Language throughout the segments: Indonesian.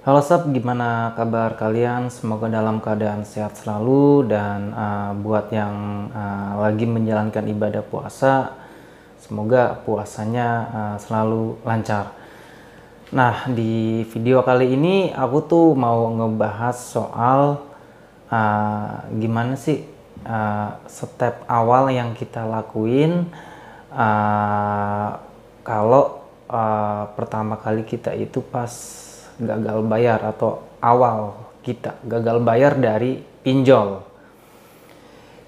Halo Sob, gimana kabar kalian? Semoga dalam keadaan sehat selalu dan buat yang lagi menjalankan ibadah puasa, semoga puasanya selalu lancar. Nah, di video kali ini aku tuh mau ngebahas soal gimana sih step awal yang kita lakuin kalau pertama kali kita itu pas gagal bayar atau awal kita gagal bayar dari pinjol.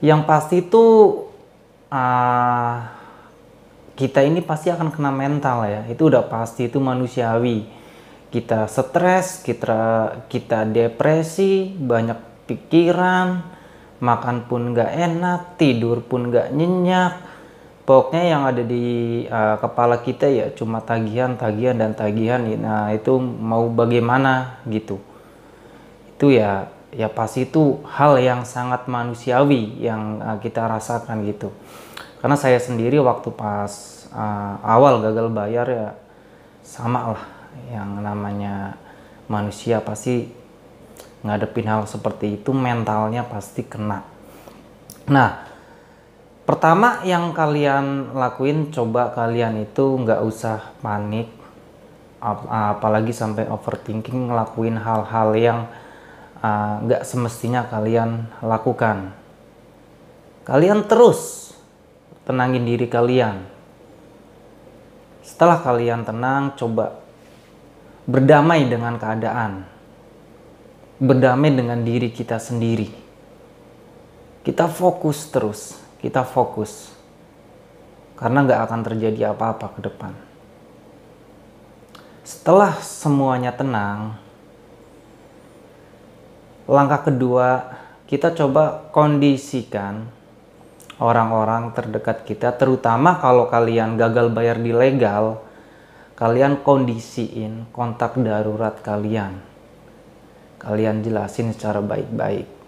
Yang pasti itu uh, kita ini pasti akan kena mental ya. Itu udah pasti, itu manusiawi. Kita stres, kita depresi, banyak pikiran, makan pun nggak enak, tidur pun nggak nyenyak. Pokoknya yang ada di kepala kita ya cuma tagihan, tagihan, dan tagihan. Nah itu mau bagaimana gitu. Itu ya pasti itu hal yang sangat manusiawi yang kita rasakan gitu. Karena saya sendiri waktu pas awal gagal bayar ya sama lah, yang namanya manusia pasti ngadepin hal seperti itu mentalnya pasti kena. Nah, pertama yang kalian lakuin, coba kalian itu nggak usah panik, apalagi sampai overthinking ngelakuin hal-hal yang nggak semestinya kalian lakukan. Kalian terus tenangin diri kalian. Setelah kalian tenang, coba berdamai dengan keadaan, berdamai dengan diri kita sendiri. Kita fokus terus, kita fokus, karena nggak akan terjadi apa-apa ke depan. Setelah semuanya tenang, langkah kedua, kita coba kondisikan orang-orang terdekat kita, terutama kalau kalian gagal bayar di legal, kalian kondisiin kontak darurat kalian. Kalian jelasin secara baik-baik.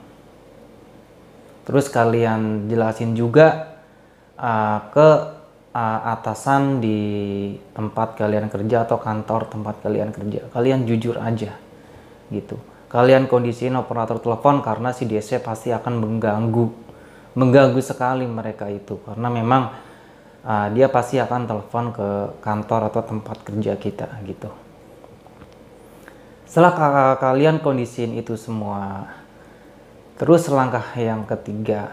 Terus kalian jelasin juga ke atasan di tempat kalian kerja atau kantor tempat kalian kerja. Kalian jujur aja gitu. Kalian kondisiin operator telepon karena si DC pasti akan mengganggu sekali mereka itu, karena memang dia pasti akan telepon ke kantor atau tempat kerja kita gitu. Setelah kalian kondisiin itu semua, terus langkah yang ketiga,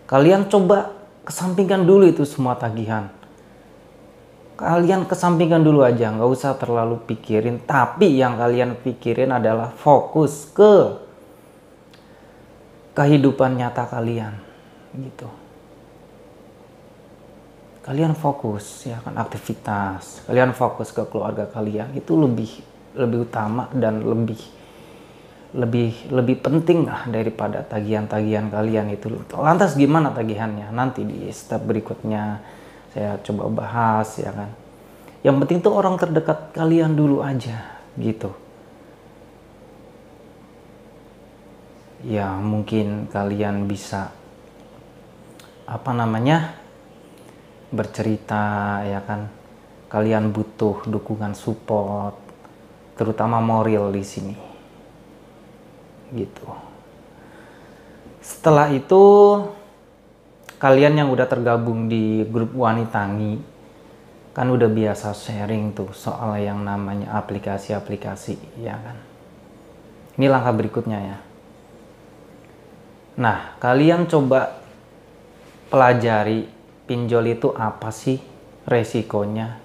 kalian coba kesampingkan dulu itu semua tagihan. Kalian kesampingkan dulu aja, nggak usah terlalu pikirin. Tapi yang kalian pikirin adalah fokus ke kehidupan nyata kalian gitu. Kalian fokus ya kan, aktivitas. Kalian fokus ke keluarga kalian, itu lebih utama dan lebih penting lah daripada tagihan-tagihan kalian itu. Lantas gimana tagihannya? Nanti di step berikutnya saya coba bahas ya kan. Yang penting tuh orang terdekat kalian dulu aja gitu. Ya mungkin kalian bisa bercerita ya kan. Kalian butuh dukungan support, terutama moral di sini. Gitu. Setelah itu kalian yang udah tergabung di grup Wanitangi kan udah biasa sharing tuh soal yang namanya aplikasi-aplikasi ya kan. Ini langkah berikutnya ya. Nah, kalian coba pelajari pinjol itu apa sih, resikonya.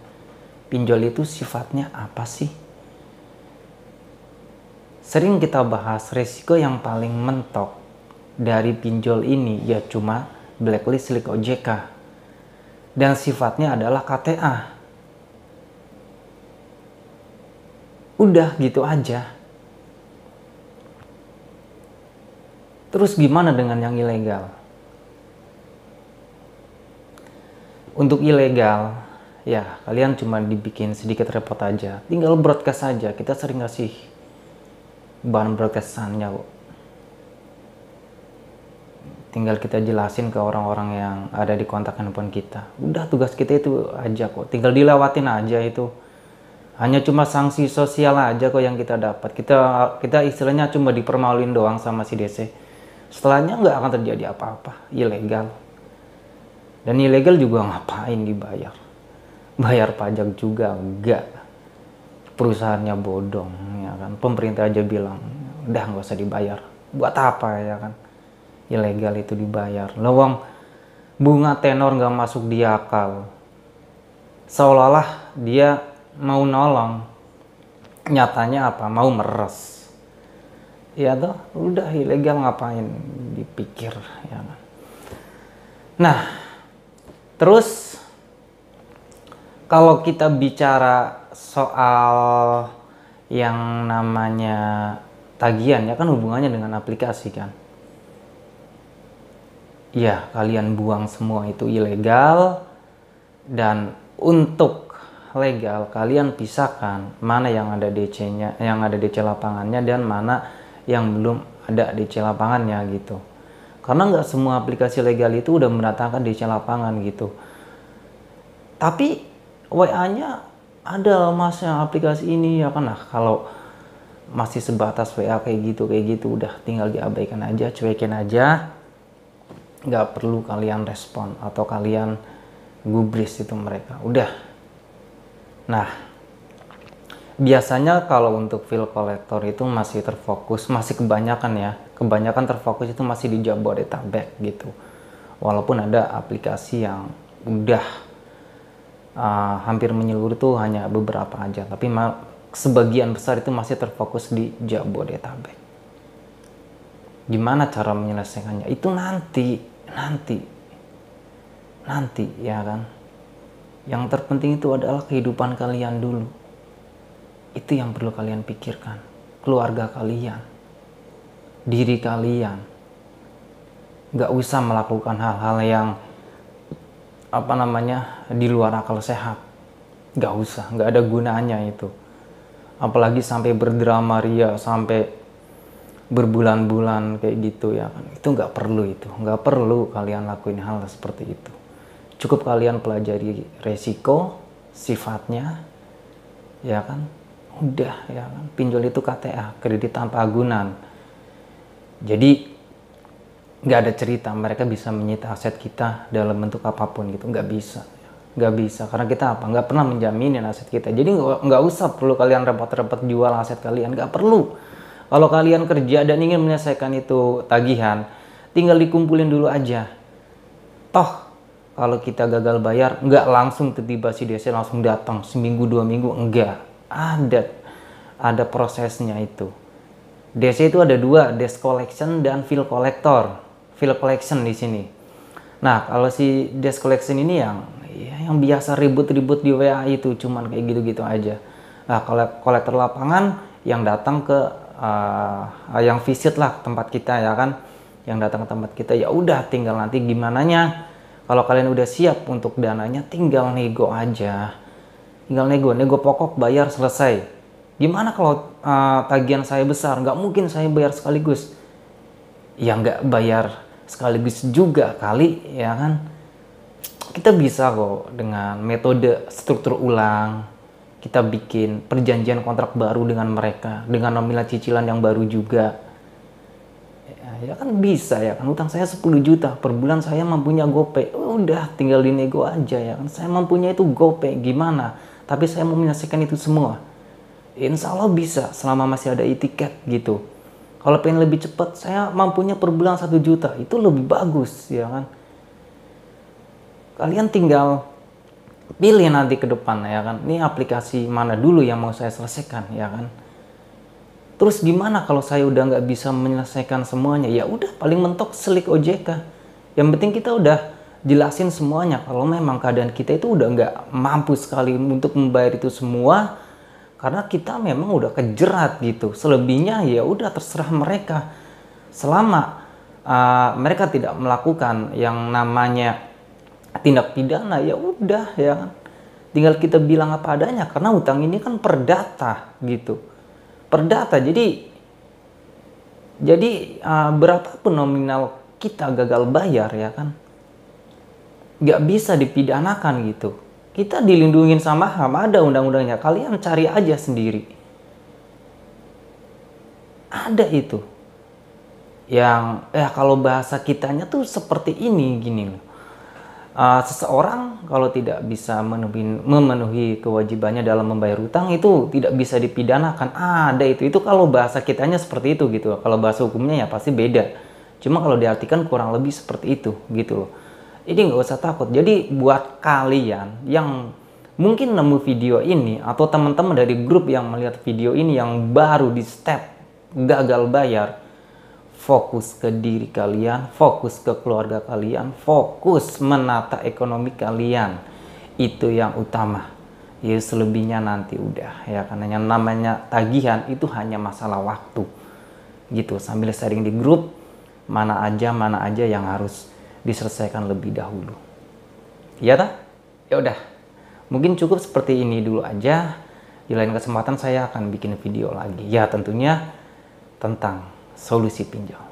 Pinjol itu sifatnya apa sih? Sering kita bahas resiko yang paling mentok dari pinjol ini ya cuma blacklist Slik OJK. Dan sifatnya adalah KTA. Udah gitu aja. Terus gimana dengan yang ilegal? Untuk ilegal, ya kalian cuma dibikin sedikit repot aja. Tinggal broadcast aja, kita sering ngasih bahan broadcastannya kok. Tinggal kita jelasin ke orang-orang yang ada di kontak handphone kita. Udah tugas kita itu aja kok, tinggal dilewatin aja itu. Hanya cuma sanksi sosial aja kok yang kita dapat. Kita istilahnya cuma dipermaluin doang sama si DC. Setelahnya nggak akan terjadi apa-apa, ilegal. Dan ilegal juga ngapain dibayar? Bayar pajak juga enggak. Perusahaannya bodong, ya kan. Pemerintah aja bilang, udah nggak usah dibayar. Buat apa ya kan? Ilegal itu dibayar. Lawang bunga tenor nggak masuk di akal. Seolah-olah dia mau nolong, nyatanya apa? Mau meres. Ya toh, udah ilegal ngapain dipikir, ya kan? Nah, terus kalau kita bicara soal yang namanya tagihan, ya kan hubungannya dengan aplikasi kan. Ya, kalian buang semua itu ilegal, dan untuk legal kalian pisahkan mana yang ada DC-nya, yang ada DC lapangannya, dan mana yang belum ada DC lapangannya gitu. Karena nggak semua aplikasi legal itu udah mendatangkan DC lapangan gitu. Tapi WA-nya ada mas yang aplikasi ini ya kan. Nah, kalau masih sebatas WA kayak gitu udah tinggal diabaikan aja, cuekin aja. Nggak perlu kalian respon atau kalian gubris itu mereka. Udah. Nah, biasanya kalau untuk bill collector itu masih terfokus, masih kebanyakan ya. Kebanyakan terfokus itu masih di Jabodetabek gitu. Walaupun ada aplikasi yang udah hampir menyeluruh tuh hanya beberapa aja, tapi sebagian besar itu masih terfokus di Jabodetabek. Gimana cara menyelesaikannya? Itu nanti ya kan. Yang terpenting itu adalah kehidupan kalian dulu. Itu yang perlu kalian pikirkan. Keluarga kalian, diri kalian. Gak usah melakukan hal-hal yang di luar akal sehat. Gak usah, gak ada gunanya itu. Apalagi sampai berdrama ria, sampai berbulan-bulan kayak gitu ya kan. Itu gak perlu kalian lakuin hal seperti itu. Cukup kalian pelajari resiko, sifatnya, ya kan. Udah ya kan. Pinjol itu KTA, kredit tanpa agunan. Jadi nggak ada cerita mereka bisa menyita aset kita dalam bentuk apapun gitu. Nggak bisa karena kita nggak pernah menjaminin aset kita. Jadi nggak usah perlu kalian repot-repot jual aset kalian, nggak perlu. Kalau kalian kerja dan ingin menyelesaikan itu tagihan, tinggal dikumpulin dulu aja. Toh kalau kita gagal bayar, nggak langsung tiba-tiba si DC langsung datang seminggu 2 minggu, enggak. Ada prosesnya itu. DC itu ada 2, desk collection dan bill collector. Bill collection di sini. Nah, kalau si desk collection ini yang biasa ribut-ribut di WA itu cuman kayak gitu-gitu aja. Nah, kalau kolektor lapangan yang datang ke yang visit lah ke tempat kita ya kan. Yang datang ke tempat kita ya udah tinggal nanti gimananya. Kalau kalian udah siap untuk dananya tinggal nego aja. Tinggal nego pokok bayar selesai. Gimana kalau tagihan saya besar? Nggak mungkin saya bayar sekaligus. Ya nggak bayar sekaligus juga kali, ya kan? Kita bisa kok dengan metode struktur ulang. Kita bikin perjanjian kontrak baru dengan mereka. Dengan nominal cicilan yang baru juga. Ya kan bisa ya kan. Utang saya 10 juta. Per bulan saya mampunya GoPay. Udah tinggal dinego aja ya kan. Saya mampunya itu GoPay. Gimana? Tapi saya mau menyelesaikan itu semua. Insya Allah bisa selama masih ada e-tiket gitu. Kalau pengen lebih cepat, saya mampunya per bulan 1 juta. Itu lebih bagus ya kan. Kalian tinggal pilih nanti ke depan ya kan. Ini aplikasi mana dulu yang mau saya selesaikan ya kan. Terus gimana kalau saya udah nggak bisa menyelesaikan semuanya? Ya udah paling mentok selik OJK. Yang penting kita udah jelasin semuanya. Kalau memang keadaan kita itu udah nggak mampu sekali untuk membayar itu semua. Karena kita memang udah kejerat gitu. Selebihnya ya udah terserah mereka. Selama mereka tidak melakukan yang namanya tindak pidana ya udah ya kan. Tinggal kita bilang apa adanya karena utang ini kan perdata gitu. Perdata. Jadi berapapun nominal kita gagal bayar ya kan. Nggak bisa dipidanakan gitu. Kita dilindungin sama HAM, ada undang-undangnya. Kalian cari aja sendiri. Ada itu. Yang kalau bahasa kitanya tuh seperti ini gini loh. Seseorang kalau tidak bisa memenuhi kewajibannya dalam membayar utang itu tidak bisa dipidanakan. Ada itu kalau bahasa kitanya seperti itu gitu. Kalau bahasa hukumnya ya pasti beda. Cuma kalau diartikan kurang lebih seperti itu gitu loh. Jadi nggak usah takut. Jadi buat kalian yang mungkin nemu video ini atau teman-teman dari grup yang melihat video ini yang baru di step gagal bayar, fokus ke diri kalian, fokus ke keluarga kalian, fokus menata ekonomi kalian. Itu yang utama. Ya selebihnya nanti udah ya, karena yang namanya tagihan itu hanya masalah waktu. Gitu, sambil sharing di grup mana aja yang harus diselesaikan lebih dahulu. Ya tak? Ya udah. Mungkin cukup seperti ini dulu aja. Di lain kesempatan saya akan bikin video lagi. Ya tentunya tentang solusi pinjol.